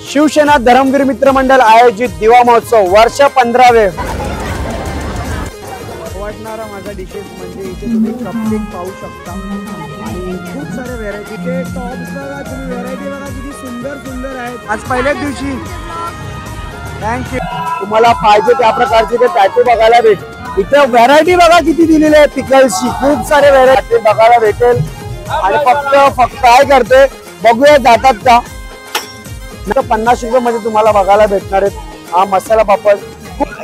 शिवसेना धर्मवीर मित्र मंडळ आयोजित दिवा महोत्सव वर्ष 15वे। वाटणारा माझा डिशेस म्हणजे इथे तुम्ही कपकेक पाहू शकता आणि खूप सारे व्हेरायटी चे टॉप्स बघा, तुम्ही व्हेरायटी बघा किती सुंदर सुंदर आहेत। आज पहिल्याच दिवशी थँक्यू। तुम्हाला पाहिजे त्या प्रकारचे ते टॅटू बघायला भेटेल। इथे व्हेरायटी बघा किती दिलेली आहे पिकल्सची, खूप सारे व्हेरायटी बघायला भेटेल। आणि फक्त काय करते बघूया जातात का। 50 रुपये मध्ये तुम्हाला बघायला भेटणार आहेत हा मसाला पापड।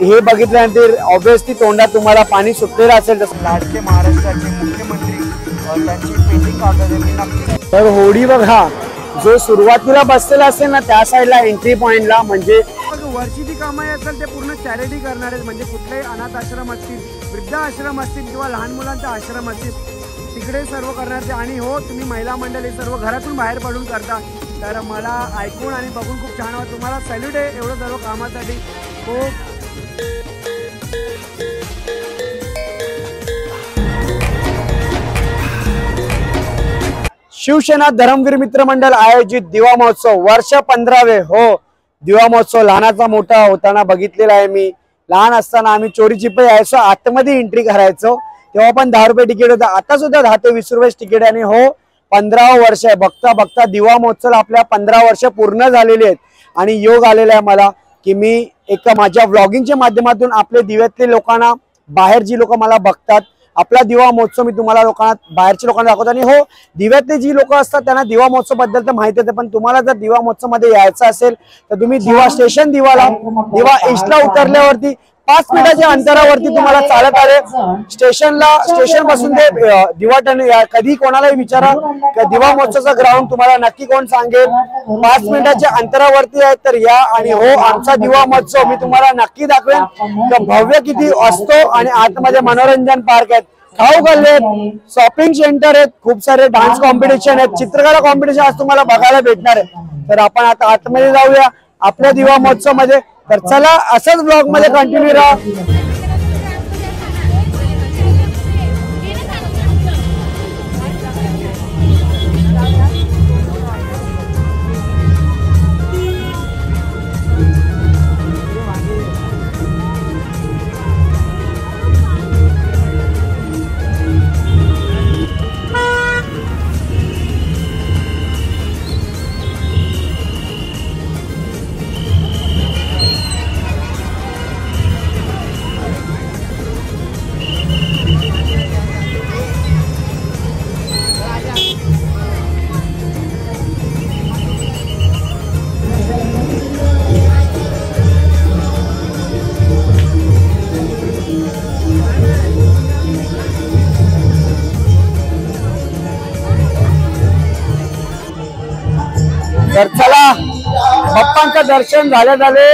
हे बघितल्यानंतर ऑब्वियसली तोंडात तुम्हाला पाणी सुटलेलं असेल। जसं लाडके महाराष्ट्राचे मुख्यमंत्री त्यांची पेंटिंग काढली। तर होडी बघा, जो सुरुवातीला बसलेला असेल ना त्या साईडला एंट्री पॉइंटला, म्हणजे वर्षीची कमाई असेल ते पूर्ण चॅरिटी करणार आहेत। म्हणजे कुठलेही अनाथ आश्रम असतील, वृद्ध आश्रम असतील किंवा लहान मुलांचा आश्रम असतील तिकडे सर्व करणार ते। आणि हो, तुम्ही महिला मंडळी सर्व घरातून बाहेर पडून करता, तर मला ऐकून आणि बघून खूप छान वाटतं। तुम्हाला सॅल्यूट आहे एवढं सर्व कामासाठी। खूप शिवसेना धर्मवीर मित्र मंडळ आयोजित दिवा महोत्सव वर्ष 15वे। हो, दिवा महोत्सव लहानाचा मोठा होताना बघितलेला आहे मी। लहान असताना आम्ही चोरी चिपे यायचो, आतमध्ये एंट्री करायचो, तेव्हा पण 10 रुपये तिकीट होतं। आता सुद्धा 10 ते 20 रुपये तिकीट आहे। आणि हो, 15वं वर्ष आहे। बघता बघता दिवा महोत्सव आपल्या 15 वर्ष पूर्ण झालेली आहेत। आणि योग आलेला आहे मला की मी एक माझ्या व्लॉगिंगच्या माध्यमातून आपले दिव्यातले लोकांना, बाहेर जी लोक मला बघतात, आपला दिवा महोत्सव मी तुम्हाला लोकांना, बाहेरच्या लोकांना दाखवतो। आणि हो, दिव्यातले जी लोक असतात त्यांना दिवा महोत्सव बद्दल तर माहिती आहे, पण तुम्हाला जर दिवा महोत्सव मध्ये यायचं असेल तर तुम्ही दिवा स्टेशन दिवा ईस्टला उतरल्यावरती 5 मिनिटाच्या अंतरावरती तुम्हाला चालत आले स्टेशन पासून ते दिवाटन। कधी कोणालाही विचारा दिवा महोत्सवचा ग्राउंड तुम्हाला नक्की कोण सांगेल। 5 मिनिटाच्या अंतरावरती आहे, तर या। आणि हो, आमचा दिवा महोत्सव मी तुम्हाला नक्की दाखवेन भव्य किती असतो। आणि आतमध्ये मनोरंजन पार्क आहेत, खाऊ गल्ले आहेत, शॉपिंग सेंटर आहेत, खूप सारे डान्स कॉम्पिटिशन आहेत, चित्रकला कॉम्पिटिशन आज तुम्हाला बघायला भेटणार आहे। तर आपण आता आतमध्ये जाऊया आपल्या दिवा महोत्सव मध्ये। तर चला, असंच ब्लॉग मध्ये कंटिन्यू राहा। तर चला, बाप्पांचं दर्शन झाले।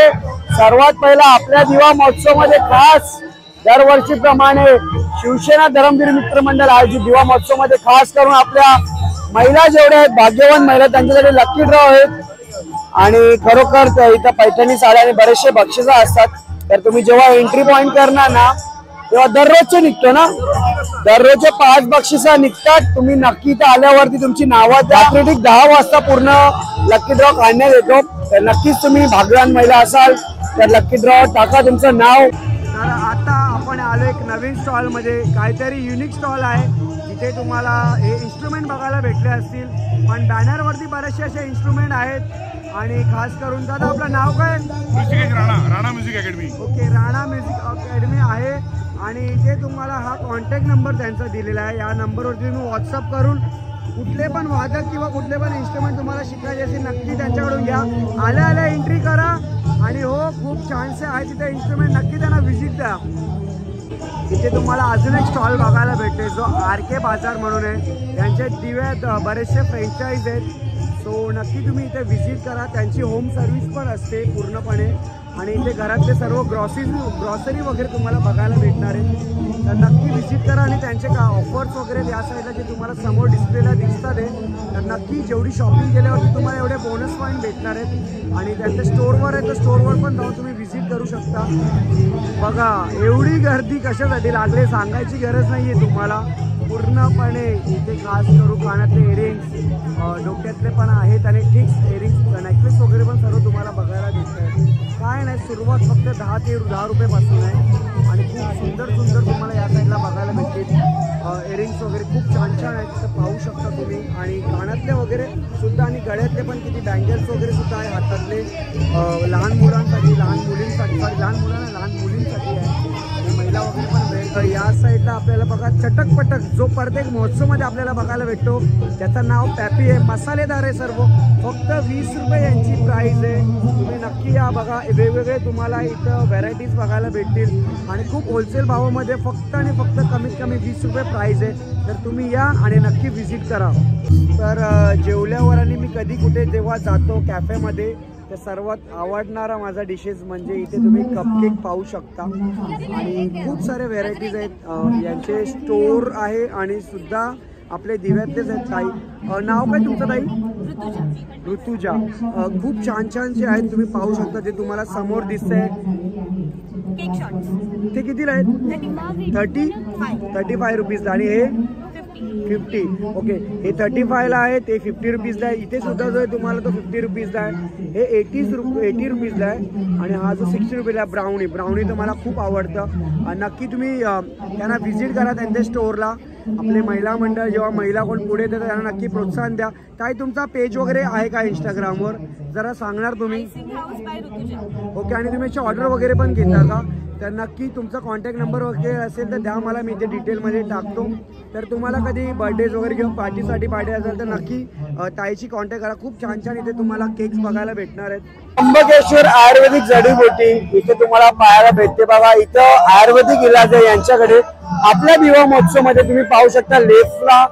सर्वात पहिला आपल्या दिवा महोत्सव मध्ये खास दरवर्षीप्रमाणे शिवसेना धर्मवीर मित्र मंडळ आयोजित दिवा महोत्सव मध्ये खास करून आपल्या महिला जेवढ्या आहेत, भाग्यवान महिला, त्यांच्यासाठी लकी ड्रॉ आहेत। आणि खरोखर इथं पैठणी साड्या आणि बरेचसे बक्षिसं असतात। तर तुम्ही जेव्हा एंट्री पॉइंट करणार ना तेव्हा दररोजचे निघतो ना, दररोजचे 5 बक्षिसं निघतात। तुम्ही नक्की इथं आल्यावरती तुमची नावं रात्री 10 वाजता पूर्ण लकी ड्रॉ काढण्यात येतो। तर नक्कीच तुम्ही भाग्यवान महिला असाल तर लकी ड्रॉ टाका तुमचं नाव। तर आता आपण आलो एक नवीन स्टॉल मध्ये, काहीतरी युनिक स्टॉल आहे। जिथे तुम्हाला हे इन्स्ट्रुमेंट बघायला भेटले असतील, पण बॅनरवरती बरेचसे असे इन्स्ट्रुमेंट आहेत। आणि खास करून दादा आपलं नाव काय? Rana music academy. Okay, Rana music academy आहे। आणि इथे तुम्हाला हा कॉन्टॅक्ट नंबर त्यांचा दिलेला आहे। या नंबरवरती तुम्ही व्हॉट्सअप करून कुठले पण वादक किंवा कुठले पण इन्स्ट्रुमेंट तुम्हाला शिकायचे असेल नक्की त्यांच्याकडून घ्या। आल्या एंट्री करा। आणि हो, खूप छानसे आहे तिथे इन्स्ट्रुमेंट, नक्की त्यांना व्हिजिट द्या। इथे तुम्हाला अजून एक स्टॉल बघायला भेटते जो RK बाजार म्हणून आहे। त्यांचे दिव्यात बरेचसे फ्रँचाईज आहेत। सो नक्की तुम्ही इथे व्हिजिट करा। त्यांची होम सर्व्हिस पण असते पूर्णपणे। आणि इथे घरातले सर्व ग्रॉसरी वगैरे तुम्हाला बघायला भेटणार आहे। तर नक्की व्हिजिट करा। आणि त्यांचे का ऑफर्स वगैरे या साईडला जे तुम्हाला समोर डिस्प्लेला दिसतात आहे, तर नक्की जेवढी शॉपिंग केल्यावरती तुम्हाला एवढे बोनस पॉईंट भेटणार आहेत। आणि त्यांच्या स्टोअरवर आहे, तर स्टोअरवर पण जाऊन तुम्ही व्हिजिट करू शकता। बघा एवढी गर्दी कशासाठी लागली सांगायची गरज नाही आहे तुम्हाला। पूर्णपणे इथे खास करू कानातले इयरिंग्स, डोक्यातले पण आहेत आणि फिक्स इयरिंग्स, नेकलेस वगैरे पण सर्व तुम्हाला बघायला भेटतंय. काय नाही, सुरुवात फक्त 10 ते 10 रुपयापासून आहे आणि खूप सुंदर सुंदर तुम्हाला या साईडला बघायला भेटतील. इयरिंग्स वगैरे खूप छान छान आहेत, तिथं पाहू शकता तुम्ही. आणि कानातले वगैरे सुद्धा आणि गळ्यातले पण किती बँगल्स वगैरे सुद्धा आहे, हातातले लहान मुलांसाठी, लहान मुलींसाठी, लहान मुलांना लहान मुलींसाठी आहे. महिला वगैरे पण भेट. या साईडला आपल्याला बघा चटकपटक जो प्रत्येक महोत्सवमध्ये आपल्याला बघायला भेटतो, त्याचं नाव पॅपी आहे. मसालेदार आहे सर्व, फक्त 20 रुपये यांची प्राईज आहे. तुम्ही नक्की या बघा, वेगवेगळे तुम्हाला इथं व्हरायटीज बघायला भेटतील आणि खूप होलसेल भावामध्ये फक्त आणि फक्त कमीत कमी 20 रुपये प्राईज आहे. तर तुम्ही या आणि नक्की व्हिजिट करा. तर जेवल्यावर आणि मी कधी कुठे जेव्हा जातो कॅफेमध्ये, तर सर्वात आवडणारा माझा डिशेस म्हणजे इथे तुम्ही कपकेक पाहू शकता आणि खूप सारे व्हेरायटीज आहेत. यांचे स्टोर आहे आणि सुद्धा आपले दिव्यातलेच आहेत ताई. नाव काय तुमचं ताई? ऋतुजा. खूप छान छानचे आहेत, तुम्ही पाहू शकता. जे तुम्हाला समोर दिसतंय ते कितीला आहेत? 35 रुपीजला आणि हे 50. ओके, हे 35ला आहे, ते 50 रुपीजला आहे. इथे सुद्धा जो आहे तुम्हाला तो 50 रुपीजला आहे. हे 80 रुपीजला आहे आणि हा जो 60 रुपयाला आहे ब्राउनी तर मला खूप आवडतं. नक्की तुम्ही त्यांना व्हिजिट करा त्यांच्या स्टोअरला. आपले महिला मंडळ जेव्हा महिला कोण पुढे येतात त्यांना नक्की प्रोत्साहन द्या. ताई तुमचा पेज वगैरे आहे का इंस्टाग्रामवर, जरा सांगणार तुम्ही? ओके, आणि तुम्ही ऑर्डर वगैरे पण घेता का? तर नक्की तुमचा कॉन्टॅक्ट नंबर वगैरे असेल तर द्या मला, मी ते डिटेलमध्ये टाकतो. तर तुम्हाला कधी बर्थडेज वगैरे किंवा पार्टीसाठी पार्टी असेल तर नक्की ताईची कॉन्टॅक्ट करा. खूप छान छान इथे तुम्हाला केक्स बघायला भेटणार आहेत. त्र्यंबकेश्वर आयुर्वेदिक जडीबुटी इथे तुम्हाला पाहायला भेटते बघा. इथं आयुर्वेदिक इलाज आहे यांच्याकडे. आपल्या दिवा महोत्सवमध्ये तुम्ही पाहू शकता लेफ्टला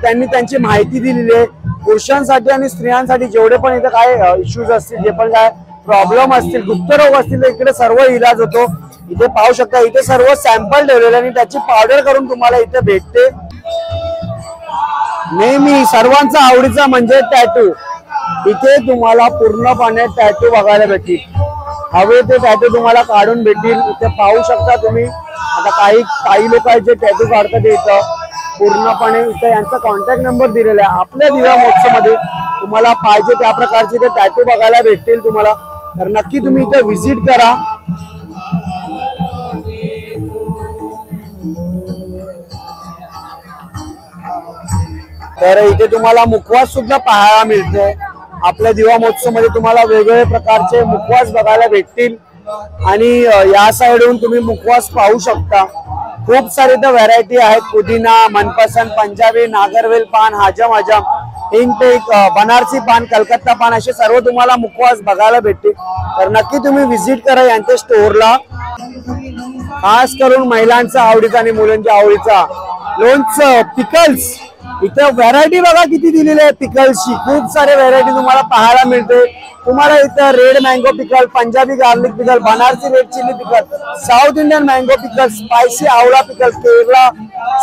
त्यांनी त्यांची माहिती दिलेली आहे. पुरुषांसाठी आणि स्त्रियांसाठी जेवढे पण इथं काय इश्यूज असतील, जे पण काय प्रॉब्लेम असतील, गुप्तरोग असतील, तर इकडे सर्व इलाज होतो. इथे पाहू शकता, इथे सर्व सॅम्पल ठेवलेले आणि त्याची पावडर करून तुम्हाला इथे भेटते. नेहमी सर्वांचा आवडीचा म्हणजे टॅटू. इथे तुम्हाला पूर्णपणे टॅटू बघायला भेटतील. हवे ते टॅटू तुम्हाला काढून भेटतील. इथे पाहू शकता तुम्ही. आता काही लोक आहेत जे टॅटू काढतात इथं पूर्णपणे. इथं यांचा कॉन्टॅक्ट नंबर दिलेला आहे. आपल्या दिवा महोत्सवमध्ये तुम्हाला पाहिजे त्या प्रकारचे ते टॅटू बघायला भेटतील तुम्हाला. तर नक्की तुम्ही इथे व्हिजिट करा. तर इथे तुम्हाला मुखवास सुद्धा पाहायला मिळते. आपल्या दिवा महोत्सव मध्ये तुम्हाला वेगवेगळे प्रकारचे मुखवास बघायला भेटतील आणि या साईडहून तुम्ही मुखवास पाहू शकता. खूप सारे तर व्हरायटी आहेत. पुदिना, मनपसंद, पंजाबी, नागरवेल पान, हजम, हिंगटेक, बनारसी पान, कलकत्ता पान, असे सर्व तुम्हाला मुखवास बघायला भेटतील. तर नक्की तुम्ही व्हिजिट करा यांच्या स्टोअरला. खास करून महिलांचा आवडीचा आणि मुलांच्या आवडीचा लोणचं, पिकल्स. इथं व्हरायटी बघा किती दिलेली आहे पिकल्सची. खूप सारे व्हरायटी तुम्हाला पाहायला मिळते. तुम्हाला इथं रेड मँगो पिकल, पंजाबी गार्लिक पिकल, बनारसी रेड चिली पिकल, साऊथ इंडियन मँगो पिकल, स्पायसी आवळा पिकल, केरला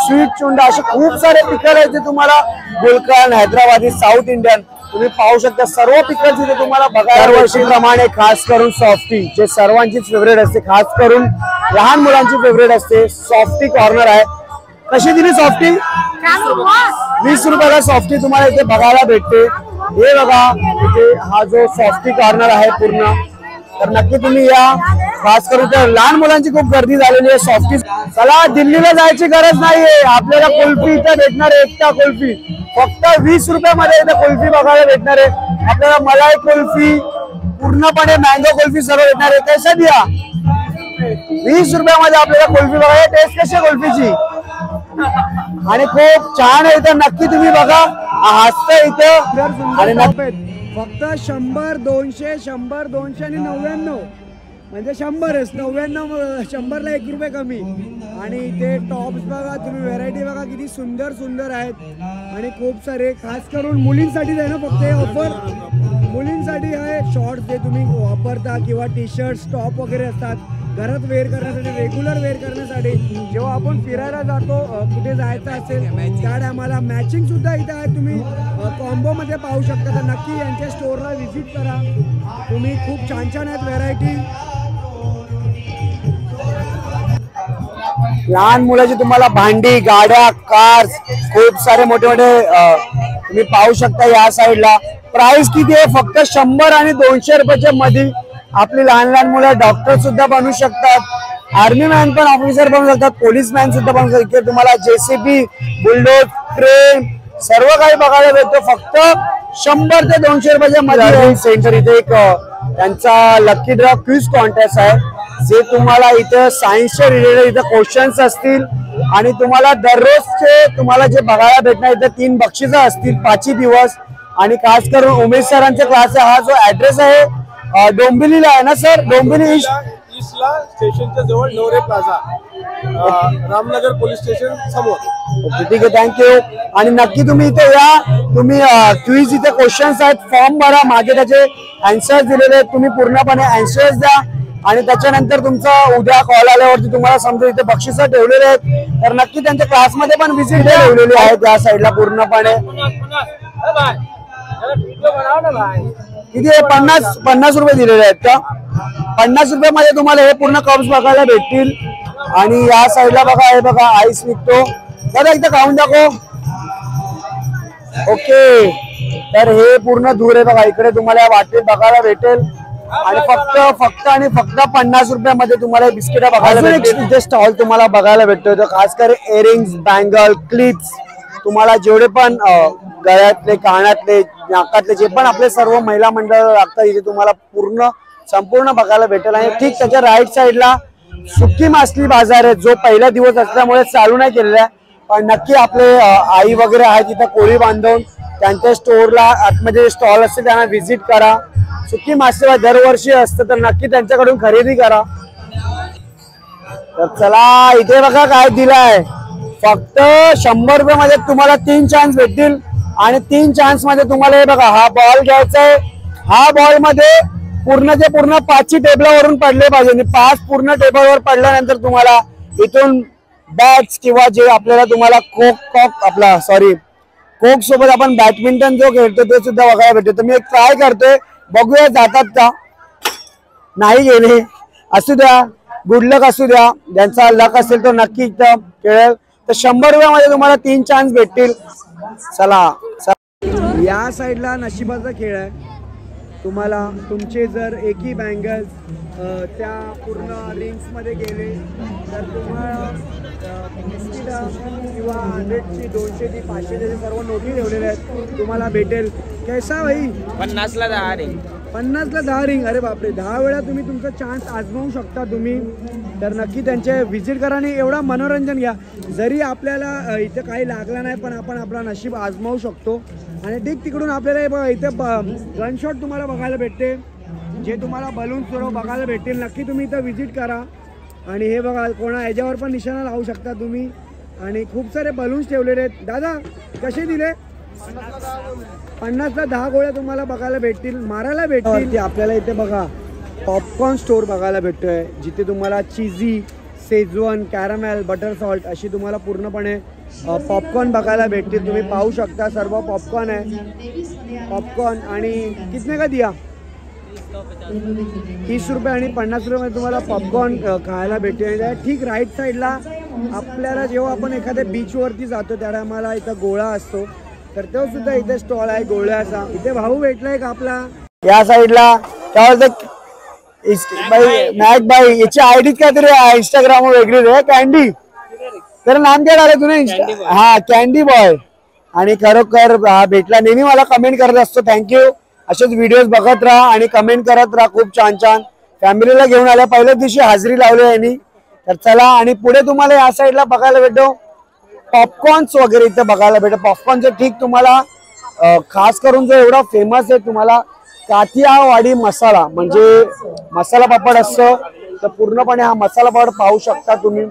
स्वीट चुंडा, असे खूप सारे पिकल आहेत जे तुम्हाला गुलकंद, हैदराबादी, साऊथ इंडियन तुम्ही पाहू शकता. सर्व पिकल्स इथे तुम्हाला बघायला. दरवर्षीप्रमाणे खास करून सॉफ्टी जे सर्वांचीच फेवरेट असते, खास करून लहान मुलांची फेवरेट असते, सॉफ्टी कॉर्नर आहे. कशी दिली सॉफ्टी? 20 रुपयाला सॉफ्टी तुम्हाला इथे बघायला भेटते. हे बघा इथे हा जो सॉफ्टी कॉर्नर आहे पूर्ण. तर नक्की तुम्ही या. खास करून तर लहान मुलांची खूप गर्दी झालेली आहे सॉफ्टी. चला, दिल्लीला जायची गरज नाहीये. आपल्याला कुल्फी इथे भेटणार आहे. एकटा कुल्फी फक्त 20 रुपयामध्ये इथे कुल्फी बघायला भेटणार आहे. आपल्याला मलाई कुल्फी, पूर्णपणे मँगो कुल्फी सर्व भेटणार आहे. कैसे दिया? 20 रुपयामध्ये आपल्याला कुल्फी बघायला. टेस्ट कशी आहे कुल्फीची? आणि खूप छान आहे. इथं नक्की तुम्ही बघा. हसतं इथं आणि फक्त 100, 200, 100, 200 आणि 99 म्हणजे 100च. 99, 100ला 1 रुपये कमी. आणि इथे टॉप्स बघा तुम्ही, व्हेरायटी बघा किती सुंदर सुंदर आहेत आणि खूप सारे. खास करून मुलींसाठी आहे ना फक्त हे ऑफर. मुलींसाठी आहे शॉर्ट्स जे तुम्ही वापरता किंवा टी शर्ट्स, टॉप वगैरे असतात घरात वेअर करण्यासाठी, रेग्युलर वेअर करण्यासाठी. जेव्हा आपण फिरायला जातो, कुठे जायचं असेल त्या टायमाला मॅचिंग सुद्धा इथे आहे. तुम्ही कॉम्बो मध्ये पाहू शकता. तर नक्की यांच्या स्टोअरला व्हिजिट करा तुम्ही. खूप छान छान आहेत व्हेरायटी. लहान मुलाची तुम्हाला भांडी, गाड्या, कार्स, खूप सारे मोठे मोठे तुम्ही पाहू शकता या साईडला. प्राइस किती आहे? फक्त 100 आणि 200 रुपयाच्या मध्ये आपली लहान लहान मुलं डॉक्टर सुद्धा बनू शकतात, आर्मी मॅन पण ऑफिसर बनू शकतात, पोलीस मॅन सुद्धा बनू शकतात. तुम्हाला JCB, बुलडोज, ट्रेन सर्व काही बघायला भेटतो फक्त 100 ते 200 रुपयाच्या मध्ये. सेंटर इथे एक त्यांचा लकी ड्रॉ क्विज कॉन्टेस्ट आहे जे तुम्हाला इथे सायन्सच्या रिलेटेड इथे क्वेश्चन्स असतील आणि तुम्हाला दररोजचे तुम्हाला जे बघायला भेटणार इथे 3 बक्षिसं असतील 5 दिवस. आणि खास करून उमेश सरांचा क्लास आहे. हा जो ऍड्रेस आहे डोंबिवलीला आहे ना सर? डोंबिवली ईस्टला स्टेशनच्या जवळ नवरे प्लाझा, रामनगर पोलीस स्टेशन समोर. ओके ठीक आहे, थँक्यू. आणि नक्की तुम्ही इथे या. तुम्ही क्विज इथे क्वेश्चन्स आहेत, फॉर्म भरा, मागे त्याचे आन्सर्स दिलेले आहेत, तुम्ही पूर्णपणे आन्सर्स द्या आणि त्याच्यानंतर तुमचा उद्या कॉल आल्यावरती तुम्हाला समजा इथे बक्षिसं ठेवलेले आहेत. तर नक्की त्यांच्या क्लासमध्ये पण व्हिजिट ठेवलेली आहे त्या साईडला पूर्णपणे. किती आहे? 50 रुपये दिलेले आहेत का? 50 रुपयामध्ये तुम्हाला हे पूर्ण कप्स बघायला भेटतील. आणि या साईडला बघा, हे बघा आईस निघतो. दादा एकदा खाऊन दाखव. ओके, तर हे पूर्ण दूर आहे बघा, इकडे तुम्हाला वाटेत बघायला भेटेल. आणि फक्त 50 रुपयामध्ये तुम्हाला बिस्किट बघायला भेटेल. इथे स्टॉल तुम्हाला बघायला भेटतो, खास कर इयरिंग्स, बँगल, क्लिप्स, तुम्हाला जेवढे पण गळ्यातले, कानातले, नाकातले जे पण आपले सर्व महिला मंडळ लागतात इथे तुम्हाला संपूर्ण बघायला भेटेल. आणि ठीक त्याच्या राईट साईडला सुकी मासली बाजार आहे जो पहिला दिवस असल्यामुळे चालू नाही केलेला आहे, पण नक्की आपले आई वगैरे आहेत तिथे कोळी बांधून त्यांच्या स्टोअरला आतमध्ये स्टॉल असते त्यांना व्हिजिट करा. सुकी मासली दरवर्षी असतं तर नक्की त्यांच्याकडून खरेदी करा. तर चला इथे बघा काय दिलाय, फक्त 100 रुपयामध्ये तुम्हाला 3 चान्स भेटतील. आणि 3 चान्स मध्ये तुम्हाला हे बघा हा बॉल घ्यायचा आहे. हा बॉल मध्ये पूर्णचे पूर्ण 5 टेबलावरून पडले पाहिजे. 5 पूर्ण टेबलवर पडल्यानंतर तुम्हाला इथून बॅट्स किंवा जे आपल्याला तुम्हाला कोक सोबत आपण बॅडमिंटन जो खेळतो ते सुद्धा बघायला भेटतो. तर मी एक ट्राय करतोय, बघूया जातात का नाही गेले. असू द्या, गुड लक असू द्या, ज्यांचा लक असेल तर नक्की इथं खेळेल. तर 100 रुपयामध्ये तुम्हाला 3 चान्स भेटतील. चला या साईडला नशिबाचा खेळ आहे. तुम्हाला तुमचे जर एकही बँगल्स त्या पूर्ण रिंग्स मध्ये गेले तर तुम्हाला किंवा 100ची 200ची 500ची सर्व नोटी ठेवलेल्या आहेत तुम्हाला भेटेल. कैसा भाई? 50ला 10 रिंग. 50ला 10 रिंग. अरे बापरे, 10 वेळा तुम्ही तुमचा चान्स आजमावू शकता तुम्ही. तर नक्की त्यांचे व्हिजिट करा आणि एवढा मनोरंजन घ्या. जरी आपल्याला इथे काही लागला नाही पण आपण आपला नशीब आजमावू शकतो. आणि ठीक तिकडून आपल्याला इथे गन शॉट तुम्हाला बघायला भेटते, जे तुम्हाला बलून सर्व बघायला भेटतील. नक्की तुम्ही इथं व्हिजिट करा. आणि हे बघा कोणा याच्यावर पण निशाणा लावू शकता तुम्ही. आणि खूप सारे बलून्स ठेवलेले आहेत. दादा कसे दिले? 50ला 10 गोळ्या तुम्हाला बघायला भेटतील, मारायला भेटतील. आपल्याला इथे बघा पॉपकॉर्न स्टोर बघायला भेटतोय जिथे तुम्हाला चीझी, शेजवान, कॅरामेल, बटर सॉल्ट अशी तुम्हाला पूर्णपणे पॉपकॉर्न बघायला भेटतील. तुम्ही पाहू शकता सर्व पॉपकॉर्न आहे. पॉपकॉर्न आणि कितने का दिया? 30 रुपये आणि 50 रुपये तुम्हाला पॉपकॉर्न खायला भेटेल. ठीक राईट साईडला आपल्याला जेव्हा आपण एखाद्या बीचवरती जातो त्या टायमाला इथं गोळा असतो तर तो सुद्धा इथे स्टॉल आहे गोळ्याचा. इथे भाऊ भेटलाय का आपला या साईडला? काय बोलतो मॅक भाई, याची आयडी काहीतरी इंस्टाग्राम वर वेगळी आहे. कॅन्डी, तर नाम काय झालं तुला? हा कॅन्डी बॉय. आणि खरोखर भेटला, नेहमी मला कमेंट करत असतो. थँक्यू. असेच व्हिडिओज बघत राहा आणि कमेंट करत राहा. खूप छान छान फॅमिलीला घेऊन आल्या. पहिल्याच दिवशी हाजरी लावली यांनी. तर चला, आणि पुढे तुम्हाला या साईडला बघायला भेटो पॉपकॉर्न्स वगैरे इथे बघायला भेटो. पॉपकॉर्नचे ठीक तुम्हाला खास करून जो एवढा फेमस आहे तुम्हाला काठियावाडी मसाला म्हणजे मसाला पापड असतो. तर पूर्णपणे हा मसाला पापड पाहू शकता तुम्ही.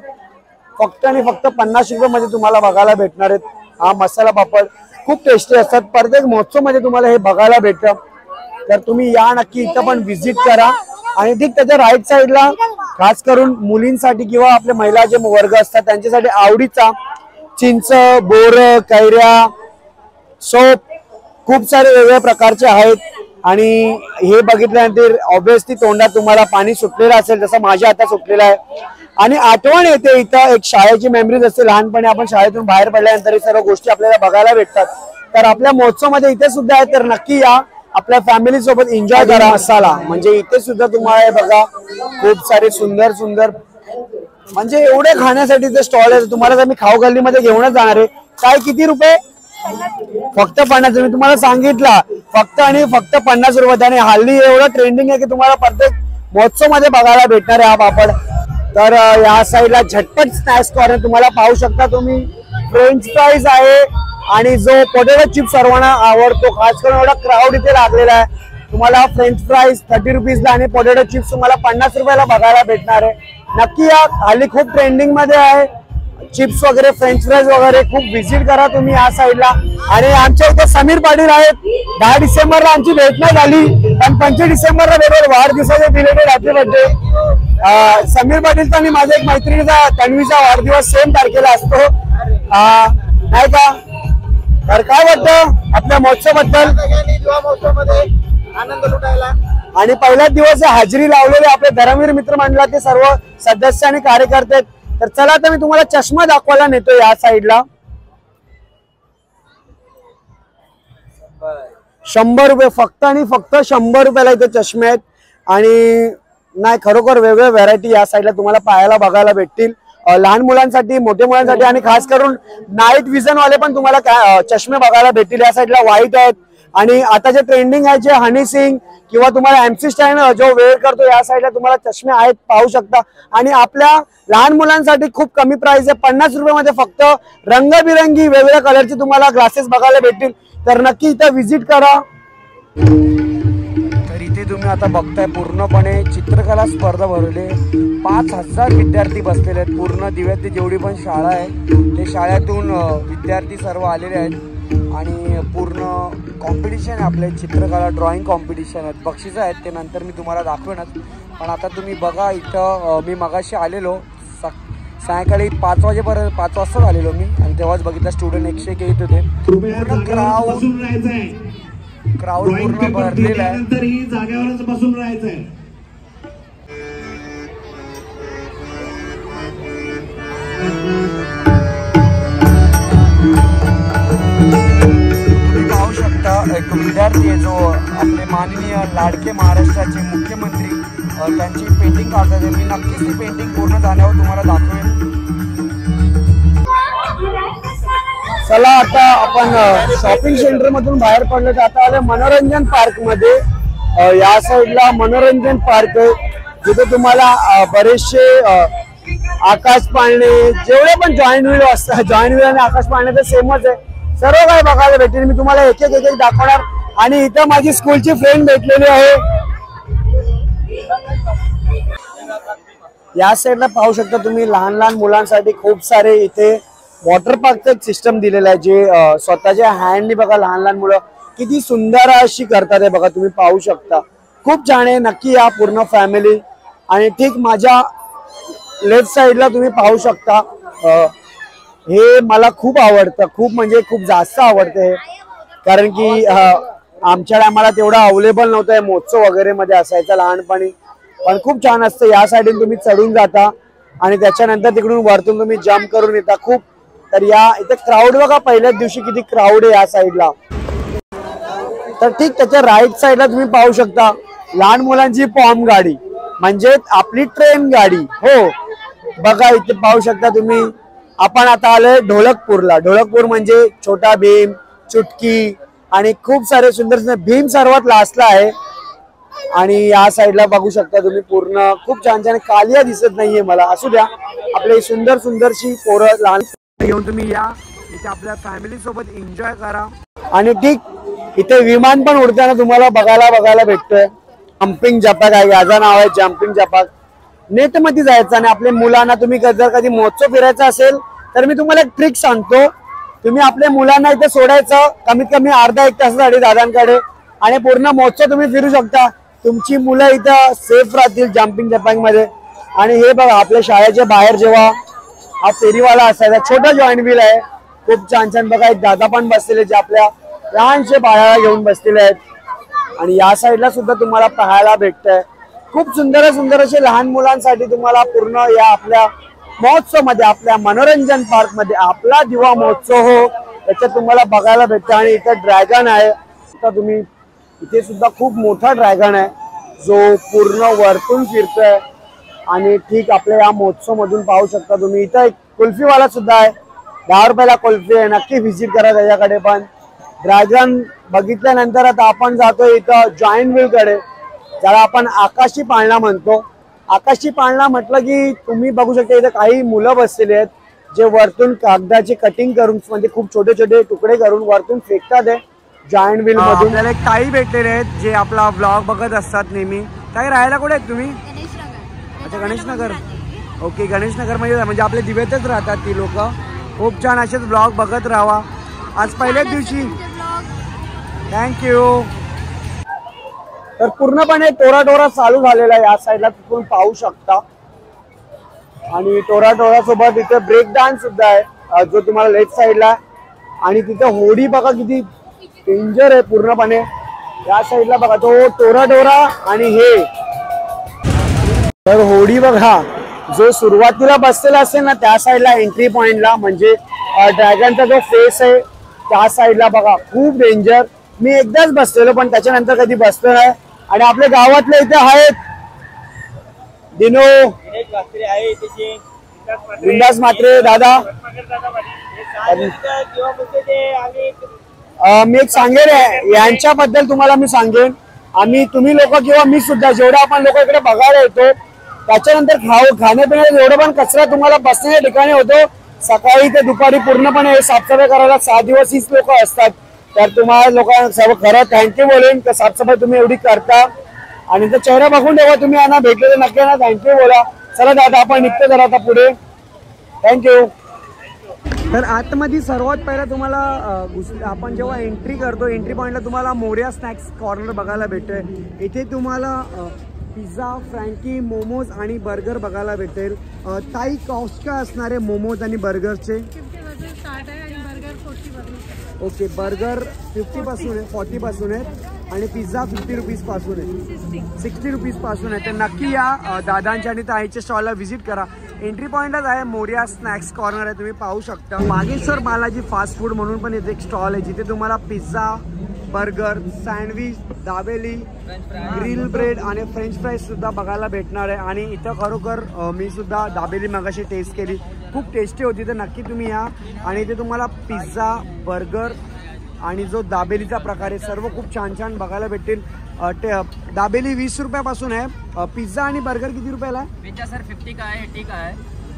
फक्त आणि फक्त 50 रुपयामध्ये तुम्हाला बघायला भेटणार आहेत. हा मसाला पापड खूप टेस्टी असतात. प्रत्येक महोत्सव मध्ये तुम्हाला हे बघायला भेटतं. तर तुम्ही या नक्की इथं पण व्हिजिट करा. आणि ठीक त्याच्या राईट साईडला खास करून मुलींसाठी किंवा आपल्या महिला जे वर्ग असतात त्यांच्यासाठी आवडीचा चिंच, बोर, कैऱ्या, सोप खूप सारे वेगवेगळ्या प्रकारचे आहेत. आणि हे बघितल्यानंतर ऑब्विसली तोंडात तुम्हाला पाणी सुटलेलं असेल, जसं माझ्या आता सुटलेलं आहे. आणि आठवण येते इथं. एक शाळेची मेमरीज असते, लहानपणी आपण शाळेतून बाहेर पडल्यानंतर सर्व गोष्टी आपल्याला बघायला भेटतात. तर आपल्या महोत्सवामध्ये इथे सुद्धा आहे, तर नक्की या, आपल्या फॅमिली सोबत एन्जॉय करा. मसाला म्हणजे इथे सुद्धा तुम्हाला बघा खूप सारे सुंदर सुंदर म्हणजे एवढे खाण्यासाठी स्टॉल आहे. तुम्हाला जर मी खाऊ गल्लीमध्ये घेऊनच जाणार आहे. काय किती रुपये? फक्त 50. मी तुम्हाला सांगितलं फक्त आणि फक्त 50 रुपये. आणि हल्ली एवढं ट्रेंडिंग आहे की तुम्हाला प्रत्येक महोत्सव मध्ये बघायला भेटणार आहे हा पापड. तर या साईडला झटपट स्नॅक्स कॉर्नर तुम्हाला पाहू शकता तुम्ही. फ्रेंच फ्राईज आहे आणि जो पोटॅटो चिप्स सर्वांना आवडतो, खास करून एवढा क्राऊड इथे लागलेला आहे. तुम्हाला फ्रेंच फ्राईज 30 रुपीजला आणि पोटॅटो चिप्स तुम्हाला 50 रुपयाला बघायला भेटणार आहे. नक्की या, हल्ली खूप ट्रेंडिंग मध्ये आहे चिप्स वगैरे, फ्रेंच फ्राईज वगैरे. खूप व्हिजिट करा तुम्ही या साईडला. आणि आमच्या इथे समीर पाटील आहेत. 10 डिसेंबरला आमची भेट नाही झाली, पण 25 डिसेंबरला बरोबर वाढदिवसाचे बिलेटेड हॅपी बर्थडे. समीर पाटीलचा आणि माझ्या एक मैत्रिणीचा तन्वीचा वाढदिवस सेम तारखेला असतो, नाही का? तर काय वाटतं आपल्या महोत्सवाबद्दल? आनंद लुटायला आणि पहिलाच दिवस हजेरी लावलेले आपले धर्मवीर मित्र मंडळाचे सर्व सदस्य आणि कार्यकर्ते. तर चला आता मी तुम्हाला चष्मा दाखवायला नेतो या साईडला. 100 रुपये फक्त आणि फक्त 100 रुपयाला इथे चष्मे आहेत. आणि नाही खरोखर वेगवेगळ्या व्हरायटी या साईडला तुम्हाला पाहायला बघायला भेटतील. लहान मुलांसाठी, मोठ्या मुलांसाठी आणि खास करून नाईट विजन वाले पण तुम्हाला चष्मे बघायला भेटतील. या साईडला व्हाईट आहेत. आणि आता जे ट्रेंडिंग आहे जे हनी सिंग किंवा तुम्हाला MC स्टॅन जो वेअर करतो, या साईडला तुम्हाला चष्मे आहेत पाहू शकता. आणि आपल्या लहान मुलांसाठी खूप कमी प्राइस आहे, 50 रुपयामध्ये फक्त रंगबिरंगी वेगवेगळ्या कलरचे तुम्हाला ग्लासेस बघायला भेटतील. तर नक्की इथं व्हिजिट करा. तर इथे तुम्ही आता बघताय पूर्णपणे चित्रकला स्पर्धा भरवली. 5000 विद्यार्थी बसलेले आहेत. पूर्ण दिव्यातली जेवढी पण शाळा आहे ते शाळेतून विद्यार्थी सर्व आलेले आहेत. आणि पूर्ण कॉम्पिटिशन आहे आपले, चित्रकला ड्रॉइंग कॉम्पिटिशन आहेत. बक्षीस आहेत ते नंतर मी तुम्हाला दाखवेनच. पण आता तुम्ही बघा इथं मी मगाशी आलेलो सायंकाळी 5 वाजेपर्यंत, 5 वाजता आलेलो मी. आणि तेव्हाच बघितलं स्टुडंट 101 येत होते. पूर्ण क्राऊड पूर्ण भरलेला आहे. जागेवरच बसून राहायचंय. तुम्ही पाहू शकता एक विद्यार्थी आहे जो आपले माननीय लाडके महाराष्ट्राचे मुख्यमंत्री त्यांची पेंटिंग काढतात. मी नक्कीच ती पेंटिंग पूर्ण झाल्यावर तुम्हाला दाखवेन. चला आता आपण शॉपिंग सेंटर मधून बाहेर पडलो, तर आता आले मनोरंजन पार्क मध्ये. या साईडला मनोरंजन पार्क आहे जिथे तुम्हाला बरेचसे आकाश पाळणे जेवढे पण जॉईंट व्हील असतात, जॉईंट व्हील आणि आकाश पाळणे तर सेमच आहे, सर्व काही बघायला भेटेल. मी तुम्हाला एक एक दाखवणार. आणि इथं माझी स्कूलची फ्रेंड भेटलेली आहे. या साईडला पाहू शकता तुम्ही लहान लहान मुलांसाठी खूप सारे इथे वॉटर पार्कचं एक सिस्टम दिलेलं आहे, जे स्वतःच्या हँडनी बघा लहान लहान मुलं किती सुंदर अशी करतात. बघा तुम्ही पाहू शकता, खूप छान आहे. नक्की या पूर्ण फॅमिली. आणि ठीक माझ्या लेफ्ट साईडला तुम्ही पाहू शकता, हे मला खूप आवडतं, खूप म्हणजे खूप जास्त आवडतं हे. कारण की आमच्या टायमाला तेवढं अवेलेबल नव्हतं, महोत्सव वगैरे मध्ये असायचं लहानपणी. पण खूप छान असतं. या साईडून तुम्ही चढून जाता आणि त्याच्यानंतर तिकडून वरतून तुम्ही जम्प करून येता. खूप तर या इथे क्राऊड बघा, पहिल्याच दिवशी किती क्राऊड आहे या साईडला. तर ठीक त्याच्या राईट साईडला तुम्ही पाहू शकता लहान मुलांची पॉम गाडी, म्हणजे आपली ट्रेन गाडी. हो बघा इथे पाहू शकता तुम्ही. आपण आता आलोय ढोलकपूरला. ढोलकपूर म्हणजे छोटा भीम, चुटकी आणि खूप सारे सुंदर सुंदर. भीम सर्वात लास्टला आहे. आणि या साईडला बघू शकता तुम्ही पूर्ण खूप छान छान. कालिया दिसत नाहीये मला, असू द्या. आपले सुंदर सुंदरशी पोरं लहान घेऊन तुम्ही या इथे आपल्या फॅमिली सोबत एन्जॉय करा. आणि ठीक इथे विमान पण उडताना तुम्हाला बघायला भेटतोय. जम्पिंग जपाक आहे, याचं नाव आहे जम्पिंग जपाक. नेट मध्ये जायचं आणि आपल्या मुलांना तुम्ही जर कधी महोत्सव फिरायचा असेल तर मी तुम्हाला एक ट्रिक सांगतो. तुम्ही आपल्या मुलांना इथे सोडायचं कमीत कमी अर्धा एक तासासाठी दादांकडे, आणि पूर्ण महोत्सव तुम्ही फिरू शकता. तुमची मुलं इथं सेफ राहतील जम्पिंग जपाक मध्ये. आणि हे बघा आपल्या शाळेच्या बाहेर जेव्हा हा फेरीवाला असायचा, छोटा जॉईंट व्हील आहे, खूप छान छान. बघा एक दादा पण बसलेले जे आपल्या लहानशे बाळाला घेऊन बसलेले आहेत. आणि या साईडला सुद्धा तुम्हाला पाहायला भेटतंय खूप सुंदर सुंदर असे लहान मुलांसाठी तुम्हाला पूर्ण या आपल्या महोत्सव मध्ये, आपल्या मनोरंजन पार्क मध्ये आपला दिवा महोत्सव हो याच्यात तुम्हाला बघायला भेटतं. आणि इथं ड्रॅगन आहे. आता तुम्ही इथे सुद्धा खूप मोठा ड्रॅगन आहे जो पूर्ण वरतून फिरतोय आणि ठीक आपल्या या महोत्सव मधून पाहू शकता तुम्ही. इथं एक कुल्फीवाला सुद्धा आहे, 10 रुपयाला कुल्फी आहे. नक्की व्हिजिट करा त्याच्याकडे. पण ड्रॅगन बघितल्यानंतर आता आपण जातो इथं जॉईंट व्हील कडे, ज्याला आपण आकाशी पाळणा म्हणतो. आकाशी पाळणा म्हटलं की तुम्ही बघू शकता इथे काही मुलं बसलेली आहेत जे वरतून कागदाची कटिंग करून म्हणजे खूप छोटे छोटे तुकडे करून वरतून फेकतात आहे जॉईंट व्हील मधून. आपल्याला एक ताई भेटलेले आहेत जे आपला ब्लॉग बघत असतात नेहमी. ताई राहायला कुठे आहेत तुम्ही? अच्छा, गणेशनगर. ओके, गणेशनगर म्हणजे आपल्या दिव्यातच राहतात ती लोक. खूप छान असेच ब्लॉग बघत राहा. आज पहिल्याच दिवशी थँक्यू. तर पूर्णपणे टोरा चालू झालेला आहे या साईडला तुम्ही पाहू शकता. आणि टोरा सोबत इथे ब्रेक डान्स सुद्धा आहे जो तुम्हाला लेफ्ट साईडला. आणि तिथे होडी बघा किती डेंजर आहे पूर्णपणे. या साईडला बघा तो टोरा आणि हे तर होडी बघा जो सुरुवातीला बसलेला असेल ना त्या साईडला एंट्री पॉइंटला, म्हणजे ड्रॅगनचा जो फेस आहे त्या साईडला बघा खूप डेंजर. मी एकदाच बसलेलो पण त्याच्यानंतर कधी बसलो नाही. आणि आपल्या गावातले इथे आहेत दिनो बिंदास म्हात्रे दादा. मी एक सांगेन यांच्याबद्दल तुम्हाला मी सांगेन. तुम्ही लोक किंवा मी सुद्धा जेवढा आपण लोक इकडे बघायला येतो त्याच्यानंतर खाण्यापिण्याचा जेवढा पण कचरा तुम्हाला बसण्याच्या ठिकाणी होतो सकाळी ते दुपारी पूर्णपणे साफसफाई करायला 6 दिवस हीच लोक असतात. तर तुम्हाला लोकांना सर्व खरं थँक्यू बोलेन की साफसफाई तुम्ही एवढी करता. आणि जर चेहरा बघून ठेवा तुम्ही यांना भेटले तर नक्की ना थँक्यू बोला. चला दादा आपण निघतो जरा आता पुढे. थँक्यू. तर आतमध्ये सर्वात पहिला तुम्हाला आपण जेव्हा एंट्री करतो एंट्री पॉईंटला तुम्हाला मोर्या स्नॅक्स कॉर्नर बघायला भेटतोय. इथे तुम्हाला पिझ्झा, फ्रँकी, मोमोज आणि बर्गर बघायला भेटेल. ताई कॉस्ट काय असणार आहे मोमोज आणि बर्गरचे? 50 स्टार्ट आहे आणि बर्गर 40 पासून. ओके, बर्गर 50 पासून आहे, 40 पासून आहेत आणि पिझ्झा 50 रुपीज पासून आहे, 60 रुपीज पासून आहे. तर नक्की या दादांच्या आणि ताईच्या स्टॉलला व्हिजिट करा. एंट्री पॉईंटच आहे मोर्या स्नॅक्स कॉर्नर आहे, तुम्ही पाहू शकता. बागेश्वर बालाजी फास्ट फूड म्हणून पण इथे एक स्टॉल आहे जिथे तुम्हाला pizza, burger, sandwich, dabeli, grill bread आणि फ्रेंच फ्राईज सुद्धा बघायला भेटणार आहे. आणि इथं खरोखर मी सुद्धा दाबेली मगाशी टेस्ट केली, खूप टेस्टी होती. तर नक्की तुम्ही या. आणि इथे तुम्हाला पिझ्झा, बर्गर आणि जो दाबेलीचा प्रकार आहे सर्व खूप छान छान बघायला भेटतील. दाबेली 20 रुपयापासून आहे. पिझ्झा आणि बर्गर किती रुपयाला आहे? पिझ्झा सर 50 का आहे, 80 का आहे.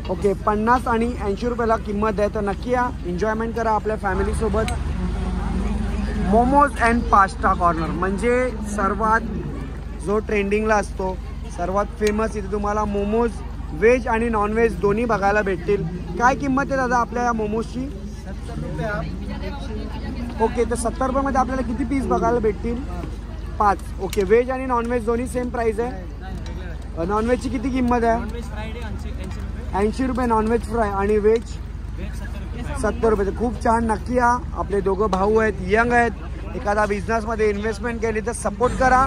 ओके, 50 आणि 80 रुपयाला किंमत आहे. तर नक्की या, एन्जॉयमेंट करा आपल्या फॅमिलीसोबत. मोमोज अँड पास्ता कॉर्नर म्हणजे सर्वात जो ट्रेंडिंगला असतो, सर्वात फेमस. इथे तुम्हाला मोमोज व्हेज आणि नॉनव्हेज दोन्ही बघायला भेटतील. काय किंमत आहे दादा आपल्या या मोमोजची? 70 रुपये. ओके, तर 70 रुपयामध्ये आपल्याला किती पीस बघायला भेटतील? 5. ओके, व्हेज आणि नॉनव्हेज दोन्ही सेम प्राइस आहे. नॉनव्हेजची किती किंमत आहे? 80 रुपये नॉनव्हेज फ्राय आणि व्हेज 70 रुपये. खूप छान, नक्की या. आपले दोघं भाऊ आहेत, यंग आहेत, एखादा बिझनेसमध्ये इन्व्हेस्टमेंट केली तर सपोर्ट करा.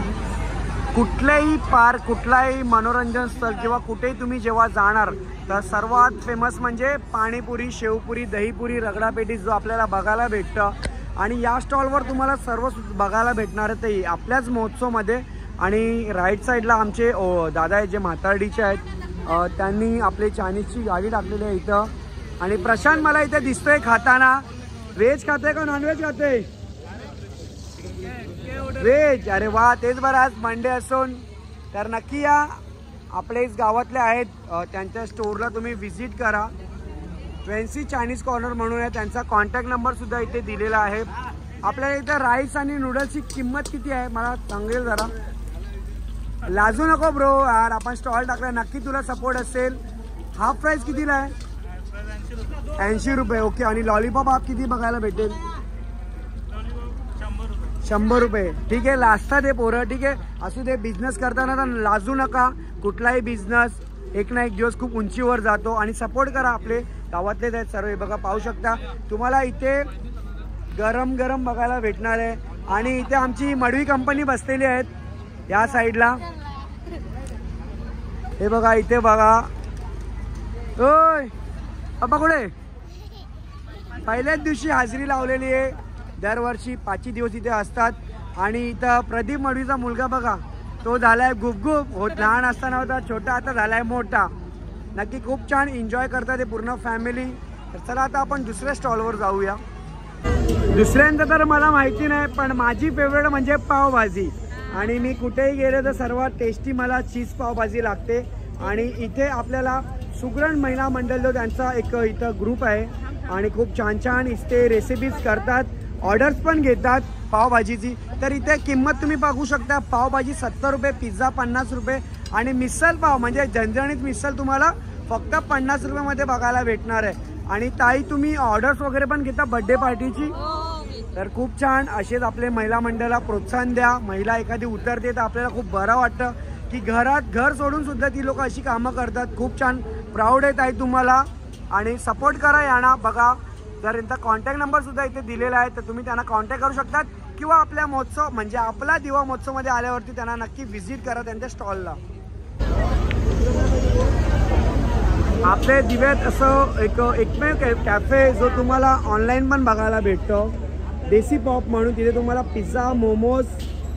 कुठल्याही पार्क, कुठलाही मनोरंजन स्थळ किंवा कुठेही तुम्ही जेव्हा जाणार तर सर्वात फेमस म्हणजे पाणीपुरी, शेवपुरी, दहीपुरी, रगडापेटी जो आपल्याला बघायला भेटतं. आणि या स्टॉलवर तुम्हाला सर्व बघायला भेटणार आहे ते आपल्याच महोत्सवमध्ये. आणि राईट साईडला आमचे दादा आहेत जे म्हातारडीचे आहेत, त्यांनी आपली चायनीजची गाडी टाकलेली आहे इथं. आणि प्रशांत मला इथे दिसतोय खाताना. व्हेज खाते का नॉनव्हेज खाते? व्हेज. अरे वा, तेच बरं आज मंडे असून. तर नक्की या, आपलेच गावातले आहेत, त्यांच्या स्टोअरला तुम्ही व्हिजिट करा. वेन्सी चायनीज कॉर्नर म्हणून आहे, त्यांचा कॉन्टॅक्ट नंबर सुद्धा इथे दिलेला आहे. आपल्याला इथं राईस आणि नूडल्सची किंमत किती आहे मला सांगेल जरा? लाजू नको ब्रो यार, आपण स्टॉल टाकला, नक्की तुला सपोर्ट असेल. हाफ प्राइस कितीला आहे? 80 रुपये. ओके, आणि लॉलीपॉप आप किती बघायला भेटेल? 100 रुपये. ठीक आहे, लाजतात हे पोरं, ठीक आहे, असू दे. बिझनेस करताना तर लाजू नका. कुठलाही बिझनेस एक ना एक दिवस खूप उंचीवर जातो. आणि सपोर्ट करा, आपले गावातलेच आहेत सर्व. हे बघा, पाहू शकता तुम्हाला इथे गरम गरम बघायला भेटणार आहे. आणि इथे आमची मडवी कंपनी बसलेली आहेत या साईडला. हे बघा इथे बघा. ओय अप्पा कुठे? पहिल्याच दिवशी हाजरी लावलेली आहे. दरवर्षी 5 दिवस इथे असतात. आणि इथं प्रदीप मडवीचा मुलगा बघा, तो झालाय गुपगुप. लहान असताना होता छोटा, आता झालाय मोठा. नक्की खूप छान एन्जॉय करतात हे पूर्ण फॅमिली. तर चला आता आपण दुसऱ्या स्टॉलवर जाऊया. दुसऱ्यांदा तर मला माहिती नाही, पण माझी फेवरेट म्हणजे पावभाजी. आणि मी कुठेही गेले तर सर्वात टेस्टी मला चीज पावभाजी लागते. आणि इथे आपल्याला सुगरण महिला मंडळ जो त्यांचा एक इथं ग्रुप आहे आणि खूप छान छान इथे रेसिपीज करतात, ऑर्डर्स पण घेतात पावभाजीची. तर इथे किंमत तुम्ही बघू शकता. पावभाजी 70 रुपये, पिझ्झा 50 रुपये आणि मिसल पाव म्हणजे झणझणीत मिसल तुम्हाला फक्त 50 रुपयामध्ये बघायला भेटणार आहे. आणि ताई तुम्ही ऑर्डर्स वगैरे पण घेता बर्थडे पार्टीची? तर खूप छान. असेच आपले महिला मंडळाला प्रोत्साहन द्या. महिला एखादी उतरते तर आपल्याला खूप बरं वाटतं की घर सोडून सुद्धा ती लोक अशी कामं करतात. खूप छान, प्राऊड आहे ताई तुम्हाला. आणि सपोर्ट करा यांना. बघा जर यांचा कॉन्टॅक्ट नंबर सुद्धा इथे दिलेला आहे, तर तुम्ही त्यांना कॉन्टॅक्ट करू शकतात. किंवा आपल्या महोत्सव म्हणजे आपला दिवा महोत्सवमध्ये आल्यावरती त्यांना नक्की व्हिजिट करा त्यांच्या स्टॉलला. आपले दिव्यात असं एकमेव कॅफे जो तुम्हाला ऑनलाईन पण बघायला भेटतो, देसी पॉप म्हणून. तिथे तुम्हाला pizza, momos,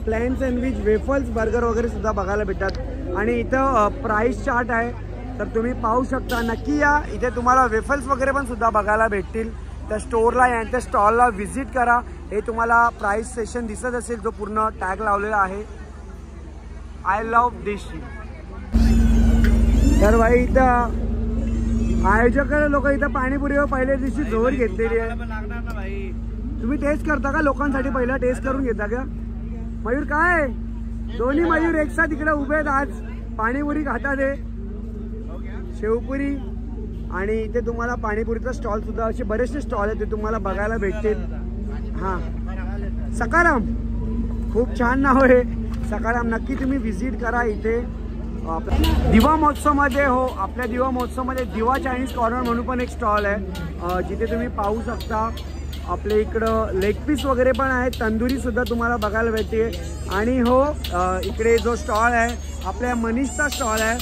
plain sandwich, waffles, burger वगैरे सुद्धा बघायला भेटतात. आणि इथं प्राईस चार्ट आहे, तर तुम्ही पाहू शकता. नक्की या. इथे तुम्हाला वेफल्स वगैरे पण सुद्धा बघायला भेटतील. त्या स्टोअरला यांच्या स्टॉलला व्हिजिट करा. हे तुम्हाला प्राईस सेशन दिसत असेल, जो पूर्ण टॅग लावलेला आहे, आय लव्ह डिश. तर भाई इथं आयोजक लोक इथं पाणीपुरीवर पहिल्या दिवशी जोर घेतलेली आहे. तुम्ही टेस्ट करता का? लोकांसाठी पहिला टेस्ट करून घेता का? मयूर काय? दोन्ही मयूर एकसाथ इकडे उभे आहेत आज. पाणीपुरी खातात आहे, शेवपुरी. आणि इथे तुम्हाला पाणीपुरीचा स्टॉल सुद्धा, असे बरेचसे स्टॉल आहेत ते तुम्हाला बघायला भेटतील. हां, सकाराम, खूप छान नाव आहे सकाराम. नक्की तुम्ही व्हिजिट करा इथे दिवा महोत्सवमध्ये. हो, आपल्या दिवा महोत्सवमध्ये दिवा चायनीज कॉर्नर म्हणून पण एक स्टॉल आहे, जिथे तुम्ही पाहू शकता. आपल्या इकडं लेग पीस वगैरे पण आहे, तंदुरी सुद्धा तुम्हाला बघायला भेटते. आणि हो, इकडे जो स्टॉल आहे आपल्या मनीषचा स्टॉल आहे,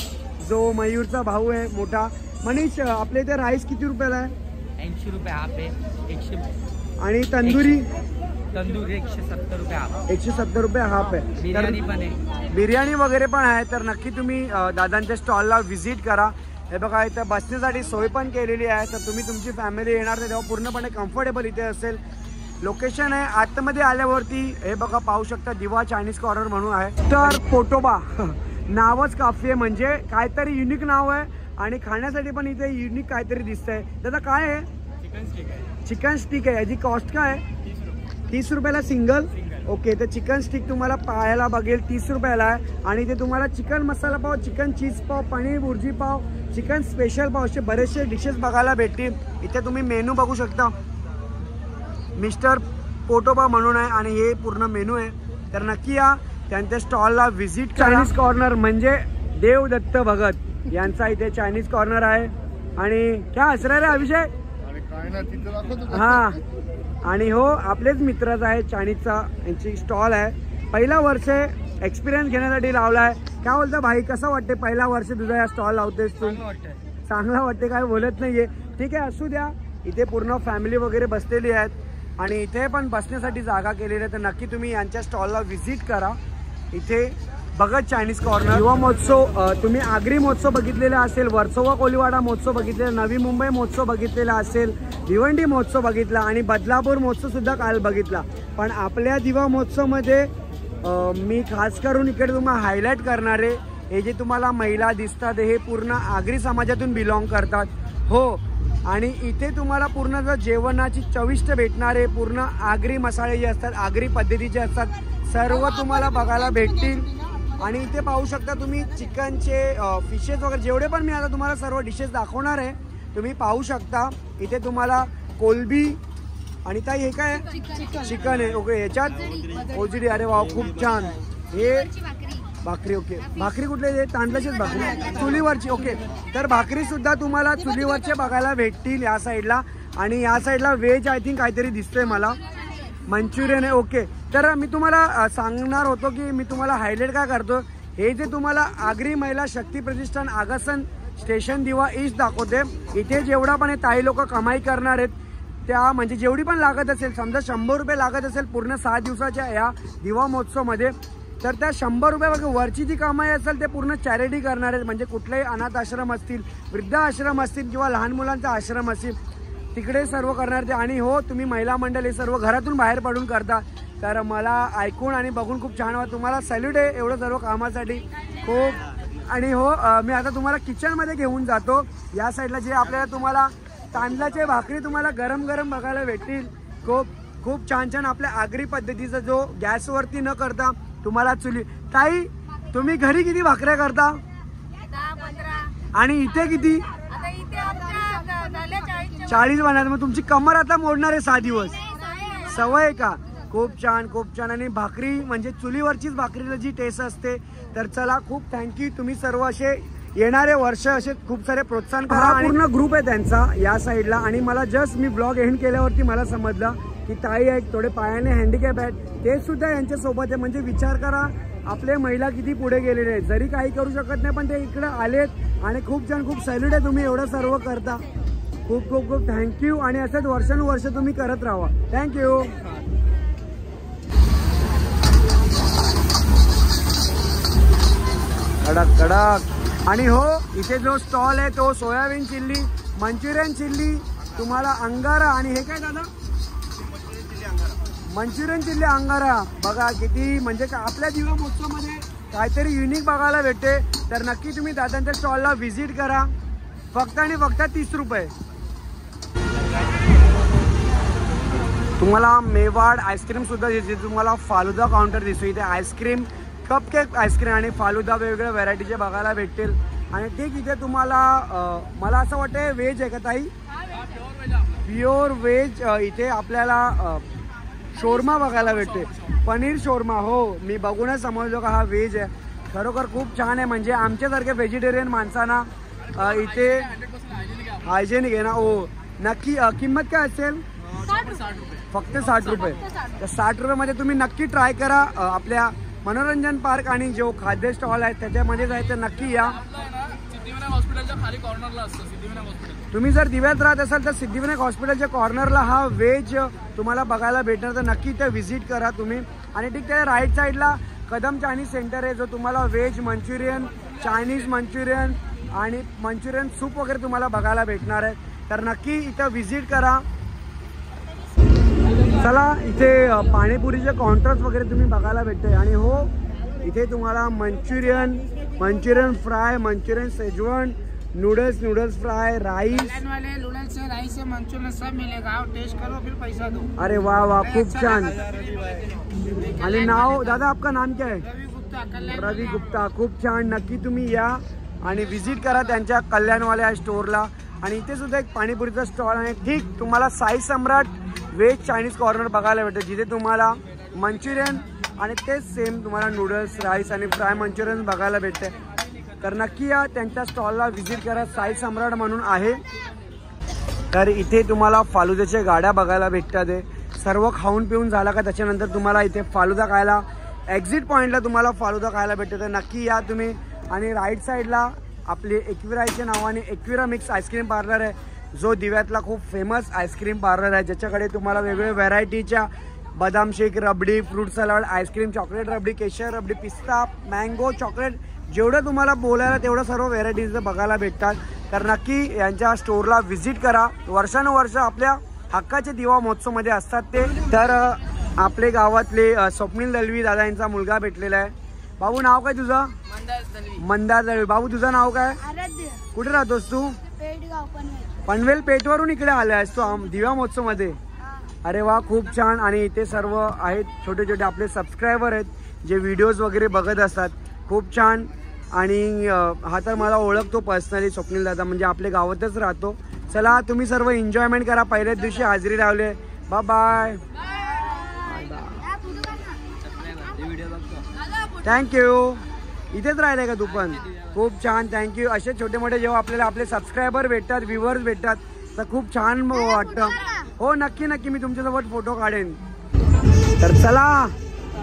जो मयूरचा भाऊ आहे मोठा. मनीष, आपल्या इथे राईस किती रुपयाला आहे? 80 रुपये हाफ आहे. 100. आणि तंदुरी? तंदूर 170 रुपये हाफ. 170 रुपये हाफ आहे. बिर्याणी पण आहे, बिर्याणी वगैरे पण आहे. तर नक्की तुम्ही दादांच्या स्टॉलला व्हिजिट करा. हे बघा इथं बसण्यासाठी सोय पण केलेली आहे, तर तुम्ही तुमची फॅमिली येणार तर तेव्हा पूर्णपणे कम्फर्टेबल इथे असेल. लोकेशन आहे आतमध्ये आल्यावरती. हे बघा पाहू शकता, दिवा चायनीज कॉर्नर म्हणून आहे. तर पोटोबा नावच काफी आहे, म्हणजे काहीतरी युनिक नाव आहे. आणि खाण्यासाठी पण इथे युनिक काहीतरी दिसतंय. दादा काय आहे? चिकन स्टिक आहे. याची कॉस्ट काय आहे? 30 रुपयाला सिंगल. ओके, तर चिकन स्टिक तुम्हाला पाहायला बघेल 30 रुपयाला आहे. आणि इथे तुम्हाला चिकन मसाला पाव, चिकन चीज पाव, पनीर भुर्जी पाव, चिकन स्पेशल पाव, असे बरेचसे डिशेस बघायला भेटतील. इथे तुम्ही मेनू बघू शकता. मिस्टर पोटोबा म्हणून आहे आणि हे पूर्ण मेनू आहे. तर नक्की या त्यांच्या स्टॉलला व्हिजिट करा. चायनीज कॉर्नर म्हणजे देवदत्त भगत यांचा इथे चायनीज कॉर्नर आहे. आणि काय हसरा रे अभिषेक? हां, आणि हो, आपलेच मित्रच आहे चायनीजचा, यांची स्टॉल आहे. पहिला वर्ष एक्सपिरियन्स घेण्यासाठी लावला आहे. काय बोलतं भाई, कसं वाटते पहिला वर्ष तुझा या स्टॉल लावतेस तू? चांगला वाटते, काय बोलत नाहीये. ठीक आहे, असू द्या. इथे पूर्ण फॅमिली वगैरे बसलेली आहेत आणि इथे पण बसण्यासाठी जागा केलेली आहे. तर नक्की तुम्ही यांच्या स्टॉलला व्हिजिट करा. इथे भगत चायनीज कॉर्नर. युवा महोत्सव तुम्ही आगरी महोत्सव बघितलेला असेल, वर्सोवा कोळीवाडा महोत्सव बघितलेला, नवी मुंबई महोत्सव बघितलेला असेल, भिवंडी महोत्सव बघितला आणि बदलापूर महोत्सव सुद्धा काल बघितला. पण आपल्या दिवा महोत्सवमध्ये मी खास करून इकडे तुम्हाला हायलाईट करणारे हे जे तुम्हाला महिला दिसतात हे पूर्ण आगरी समाजातून बिलॉंग करतात. हो, आणि इथे तुम्हाला पूर्ण जर जेवणाची चविष्ट भेटणारे पूर्ण आगरी मसाले जे असतात, आगरी पद्धतीचे असतात, सर्व तुम्हाला बघायला भेटतील. आणि इथे पाहू शकता तुम्ही चिकनचे फिशेस वगैरे जेवढे पण मी आता तुम्हाला सर्व डिशेस दाखवणार आहे. तुम्ही पाहू शकता इथे तुम्हाला कोलबी आणि ताई हे काय चिकन आहे. ओके, ह्याच्यात ओजिडी. अरे वा, खूप छान. हे भाकरी. ओके, भाकरी कुठले? तांदळाचीच भाकरी, चुलीवरची. ओके, तर भाकरी सुद्धा तुम्हाला चुलीवरचे बघायला भेटतील या साईडला. आणि या साईडला व्हेज आय थिंक काहीतरी दिसतंय मला, मंचुरियन आहे. ओके, तर मी तुम्हाला सांगणार होतो की मी तुम्हाला हायलाईट काय करतो, हे जे तुम्हाला आगरी महिला शक्ती प्रतिष्ठान आगासन स्टेशन दिवा ईस्ट दाखवते, इथे जेवढा पण ताई लोक कमाई करणार आहेत त्या म्हणजे जेवढी पण लागत असेल, समजा 100 रुपये लागत असेल पूर्ण 6 दिवसाच्या या दिवा महोत्सवमध्ये, तर त्या 100 रुपये वरची जी कमाई असेल ते पूर्ण चॅरिटी करणार आहेत. म्हणजे कुठलेही अनाथ आश्रम असतील, वृद्ध आश्रम असतील किंवा लहान मुलांचा आश्रम असतील तिकडे सर्व करणार ते. आणि हो, तुम्ही महिला मंडळ हे सर्व घरातून बाहेर पडून करता, तर मला ऐकून आणि बघून खूप छान वाटतं. तुम्हाला सॅल्यूट आहे एवढं सर्व कामासाठी खूप. आणि हो, मी आता तुम्हाला किचनमध्ये घेऊन जातो. या साईडला जे आपल्याला तुम्हाला तांदळाचे भाकरी तुम्हाला गरम गरम बघायला भेटतील. खूप खूप छान छान आपल्या आगरी पद्धतीचा जो गॅसवरती न करता तुम्हाला चुली. ताई, तुम्ही घरी किती भाकऱ्या करता 10-15 आणि इथे किती? आता इथे आमच्या झाल्या 40 बनणार. मग तुमची कमर आता मोडणार आहे 6 दिवस. सवय आहे का? खूप छान खूप छान. आणि भाकरी म्हणजे चुलीवरचीच भाकरीला जी टेस्ट असते. तर चला, खूप थँक्यू. तुम्ही सर्व असे येणारे वर्ष असे खूप सारे प्रोत्साहन करा. पूर्ण ग्रुप आहे त्यांचा या साईडला. आणि मला जस्ट मी ब्लॉग एंड केल्यावरती मला समजलं की ताई आहेत थोडे पायाने हँडिकॅप आहेत, ते सुद्धा यांच्यासोबत आहे. म्हणजे विचार करा आपले महिला किती पुढे गेलेले आहेत. जरी काही करू शकत नाही पण ते इकडे आलेत आणि खूप छान. खूप सॅल्यूट आहे, तुम्ही एवढं सर्व करता. खूप खूप खूप थँक्यू. आणि असंच वर्षानुवर्ष तुम्ही करत राहा. थँक्यू. कडक कडक. आणि हो, इथे जो स्टॉल आहे तो सोयाबीन चिल्ली, मंचुरियन चिल्ली, तुम्हाला अंगारा. आणि हे काय दादा? मंचुरियन चिल्ली अंगारा. बघा किती म्हणजे आपल्या दिवा महोत्सवमध्ये काहीतरी युनिक बघायला भेटते. तर नक्की तुम्ही दादांच्या स्टॉलला व्हिजिट करा. फक्त आणि फक्त 30 रुपये. तुम्हाला मेवाड आईस्क्रीम सुद्धा दिसते. तुम्हाला फालुदा काउंटर दिसतो. इथे आईस्क्रीम, कपकेक आईस्क्रीम आणि फालुदा वेगवेगळ्या व्हरायटीचे बघायला भेटतील. आणि ठीक इथे तुम्हाला मला असं वाटतं व्हेज आहे का ताई? Pure veg. इथे आपल्याला शोरमा बघायला भेटते, पनीर शोरमा. हो, मी बघूनच समजलो का हा व्हेज आहे. खरोखर खूप छान आहे. म्हणजे आमच्यासारख्या व्हेजिटेरियन माणसांना इथे हायजेनिक आहे ना. हो नक्की. किंमत काय असेल? फक्त 60 रुपये. तर 60 रुपयामध्ये तुम्ही नक्की ट्राय करा. आपल्या मनोरंजन पार्क आणि जो खाद्य स्टॉल आहे त्याच्यामध्ये जायचं, नक्की या. हॉस्पिटलच्या खाली कॉर्नरला असतो सिद्धिविनायक हॉस्पिटल. तुम्ही जर दिव्यात राहत असाल तर सिद्धिविनायक हॉस्पिटलच्या कॉर्नरला हा व्हेज तुम्हाला बघायला भेटणार. तर नक्की ते व्हिजिट करा तुम्ही. आणि ठीक त्या राईट साईडला कदम चायनीज सेंटर आहे, जो तुम्हाला व्हेज मंचुरियन, चायनीज मंचुरियन आणि मंचुरियन सूप वगैरे तुम्हाला बघायला भेटणार आहे. तर नक्की इथं व्हिजिट करा. चला, इथे पाणीपुरीचे काउंटर्स वगैरे तुम्ही बघायला भेटते. आणि हो, इथे तुम्हाला Manchurian fry, Manchurian schezwan, noodles fry, rice noodles rice Manchurian सब मिलेगा. आओ टेस्ट करो फिर पैसा दो. अरे वाह वाह, खूप छान. आणि नाव दादा, आपका नाम क्या है? रवि गुप्ता. खूप छान. नक्की तुम्ही या आणि व्हिजिट करा त्यांच्या कल्याणवाल्या स्टोअरला. आणि इथे सुद्धा एक पाणीपुरीचा स्टॉल आहे. ठीक तुम्हाला साई सम्राट व्हेज चायनीज कॉर्नर बघायला भेटते, जिथे तुम्हाला मंचुरियन आणि तेच सेम तुम्हाला नूडल्स, राईस आणि फ्राय मंचुरियन बघायला भेटते. तर नक्की या त्यांच्या स्टॉलला व्हिजिट करा. साई सम्राट म्हणून आहे. तर इथे तुम्हाला फालुद्याच्या गाड्या बघायला भेटतात. सर्व खाऊन पिऊन झाला का त्याच्यानंतर तुम्हाला इथे फालुदा खायला, एक्झिट पॉईंटला तुम्हाला फालुदा खायला भेटते. तर नक्की या तुम्ही. आणि राईट साईडला आपले एक्विराच्या नावाने एक्विरा मिक्स आईस्क्रीम पार्लर आहे, जो दिव्यातला खूप फेमस आईस्क्रीम पार्लर आहे, ज्याच्याकडे तुम्हाला वेगवेगळ्या व्हरायटीच्या बदाम शेक, रबडी, फ्रूट सलाड, आईस्क्रीम, चॉकलेट रबडी, केशर रबडी, पिस्ता, मँगो, चॉकलेट, जेवढं तुम्हाला बोलायला तेवढं सर्व व्हेरायटीज बघायला भेटतात. तर नक्की यांच्या स्टोअरला व्हिजिट करा. वर्षानुवर्ष आपल्या हक्काचे दिवा महोत्सवमध्ये असतात ते. तर आपले गावातले स्वप्नील दलवी दादा यांचा मुलगा भेटलेला आहे. बाबू, नाव काय तुझं? मंदार दलवी. बाबू, तुझं नाव काय? कुठे राहतोस तू? पनवेल पेठवरून इकडे आलायस तू दिवा महोत्सव मध्ये? अरे वा, खूप छान. आणि इथे सर्व आहेत छोटे छोटे आपले सबस्क्रायबर आहेत जे व्हिडिओज वगैरे बघत असतात. खूप छान. आणि हा तर मला ओळखतो पर्सनली स्वप्नील दादा, म्हणजे आपल्या गावातच राहतो. चला, तुम्ही सर्व एन्जॉयमेंट करा. पहिल्याच दिवशी हाजरी लावले. Bye bye. थँक्यू. इथेच राहिलाय का तू पण? खूप छान, थँक्यू. असे छोटे मोठे जेव्हा आपल्याला आपले सबस्क्रायबर भेटतात, व्ह्युअर्स भेटतात, तर खूप छान वाटतं. हो नक्की नक्की, मी तुमच्यासोबत फोटो काढेन. तर चला,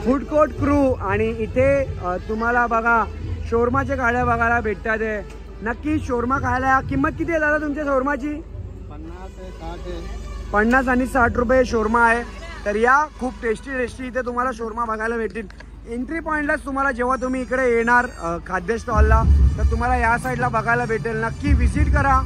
फूड कोर्ट क्रू. आणि इथे तुम्हाला बघा शोरमाच्या गाड्या बघायला भेटतात आहे. नक्की शोरमा खायला या. किंमत किती आहे दादा तुमच्या शोरमाची? 50 आणि 60 रुपये शोरमा आहे. तर या खूप टेस्टी इथे तुम्हाला शोरमा बघायला भेटतील. एंट्री पॉईंटलाच तुम्हाला जेव्हा तुम्ही इकडे येणार खाद्य स्टॉलला तर तुम्हाला या साईडला बघायला भेटेल. नक्की व्हिजिट करा.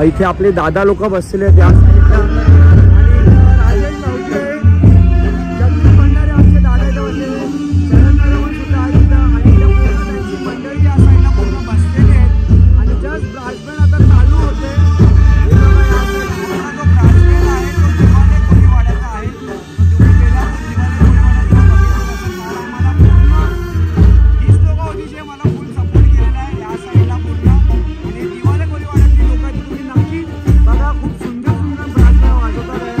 इथे आपले दादा लोक बसलेले आहेत. राजेश भाऊजी जगदीश भंडारे आमचे दादा इथे बसलेले. शरण नरवण सुद्धा आहे इथं. आणि इथं पूर्ण त्यांची मंडळी या साईडला पूर्ण बसलेली आहेत. आणि जस्ट ब्रासबँड आता चालू होते. हे बघा या साईडला पूर्ण जो ब्रासबँड आहे तो दिवाने कोळीवाड्याचा आहे. तुम्ही बेलापूर दिवाने कोळीवाड्याचा बघितलं असेल तर आम्हाला पूर्ण हीच लोकं होती जे मला फुल सपोर्ट केलेला आहे या साईडला पूर्ण. आणि दिवाने कोळीवाड्यातली लोक तुम्ही नक्की बघा. खूप सुंदर ब्रासबँड वाजवतात आहे.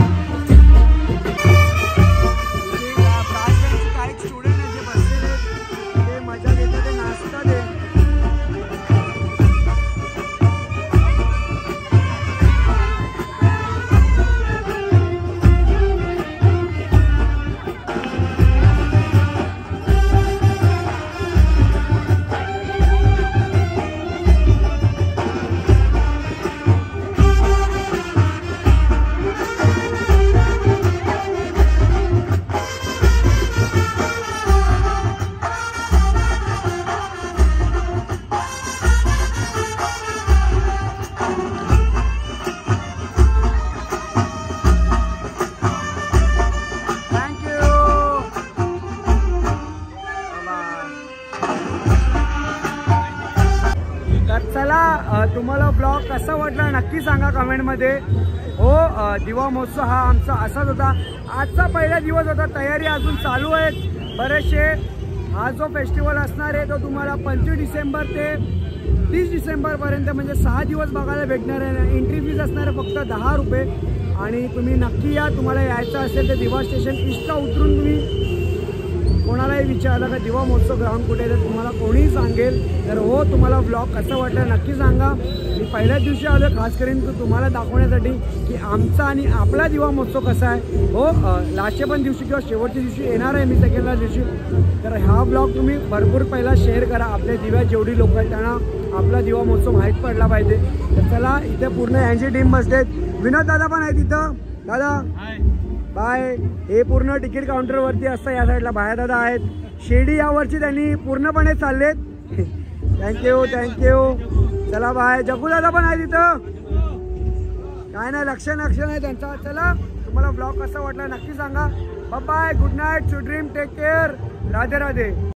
ब्रासबँडचे काही स्टुडंट आहेत जे बसलेले आहेत ते मजा घेतात ते नाचतात आहे. चला तुम्हाला ब्लॉग कसा वाटला नक्की सांगा कमेंटमध्ये. हो दिवा महोत्सव हा आमचा असाच होता. आजचा पहिला दिवस होता. तयारी अजून चालू आहेत बरेचसे. हा जो फेस्टिवल असणार आहे तो तुम्हाला 25 डिसेंबर ते 30 डिसेंबरपर्यंत म्हणजे 6 दिवस बघायला भेटणार आहे. एंट्री फीज असणार आहे फक्त 10 रुपये. आणि तुम्ही नक्की या. तुम्हाला यायचं असेल तर दिवा स्टेशन ईस्टला उतरून तुम्ही कोणालाही विचारलं का दिवा महोत्सव ग्राउंड कुठे तर तुम्हाला कोणीही सांगेल. तर हो तुम्हाला ब्लॉग कसा वाटला नक्की सांगा. मी पहिल्याच दिवशी आलो खास करून तुम्हाला दाखवण्यासाठी की आमचा आणि आपला दिवा महोत्सव कसा आहे. हो लास्टच्या पण दिवशी किंवा शेवटच्या दिवशी येणार आहे मी सेकंडला दिवशी. तर हा ब्लॉग तुम्ही भरपूर पहिला शेअर करा. आपल्या दिव्यात जेवढी लोक आहेत त्यांना आपला दिवा महोत्सव माहीत पडला पाहिजे. तर चला इथे पूर्ण यांची टीम बसते. विनोद दादा पण आहेत इथं. दादा बाय. हे पूर्ण तिकीट काउंटरवरती असतं या साईडला. बाया दादा आहेत. शेडी यावरची त्यांनी पूर्णपणे चाललेत. थँक्यू. चला बाय. जगू दादा पण आहे तिथं. काय नाही लक्ष नाही त्यांचा. चला तुम्हाला ब्लॉग कसा वाटला नक्की सांगा. Bye. Good night. To dream. Take care. Radhe Radhe.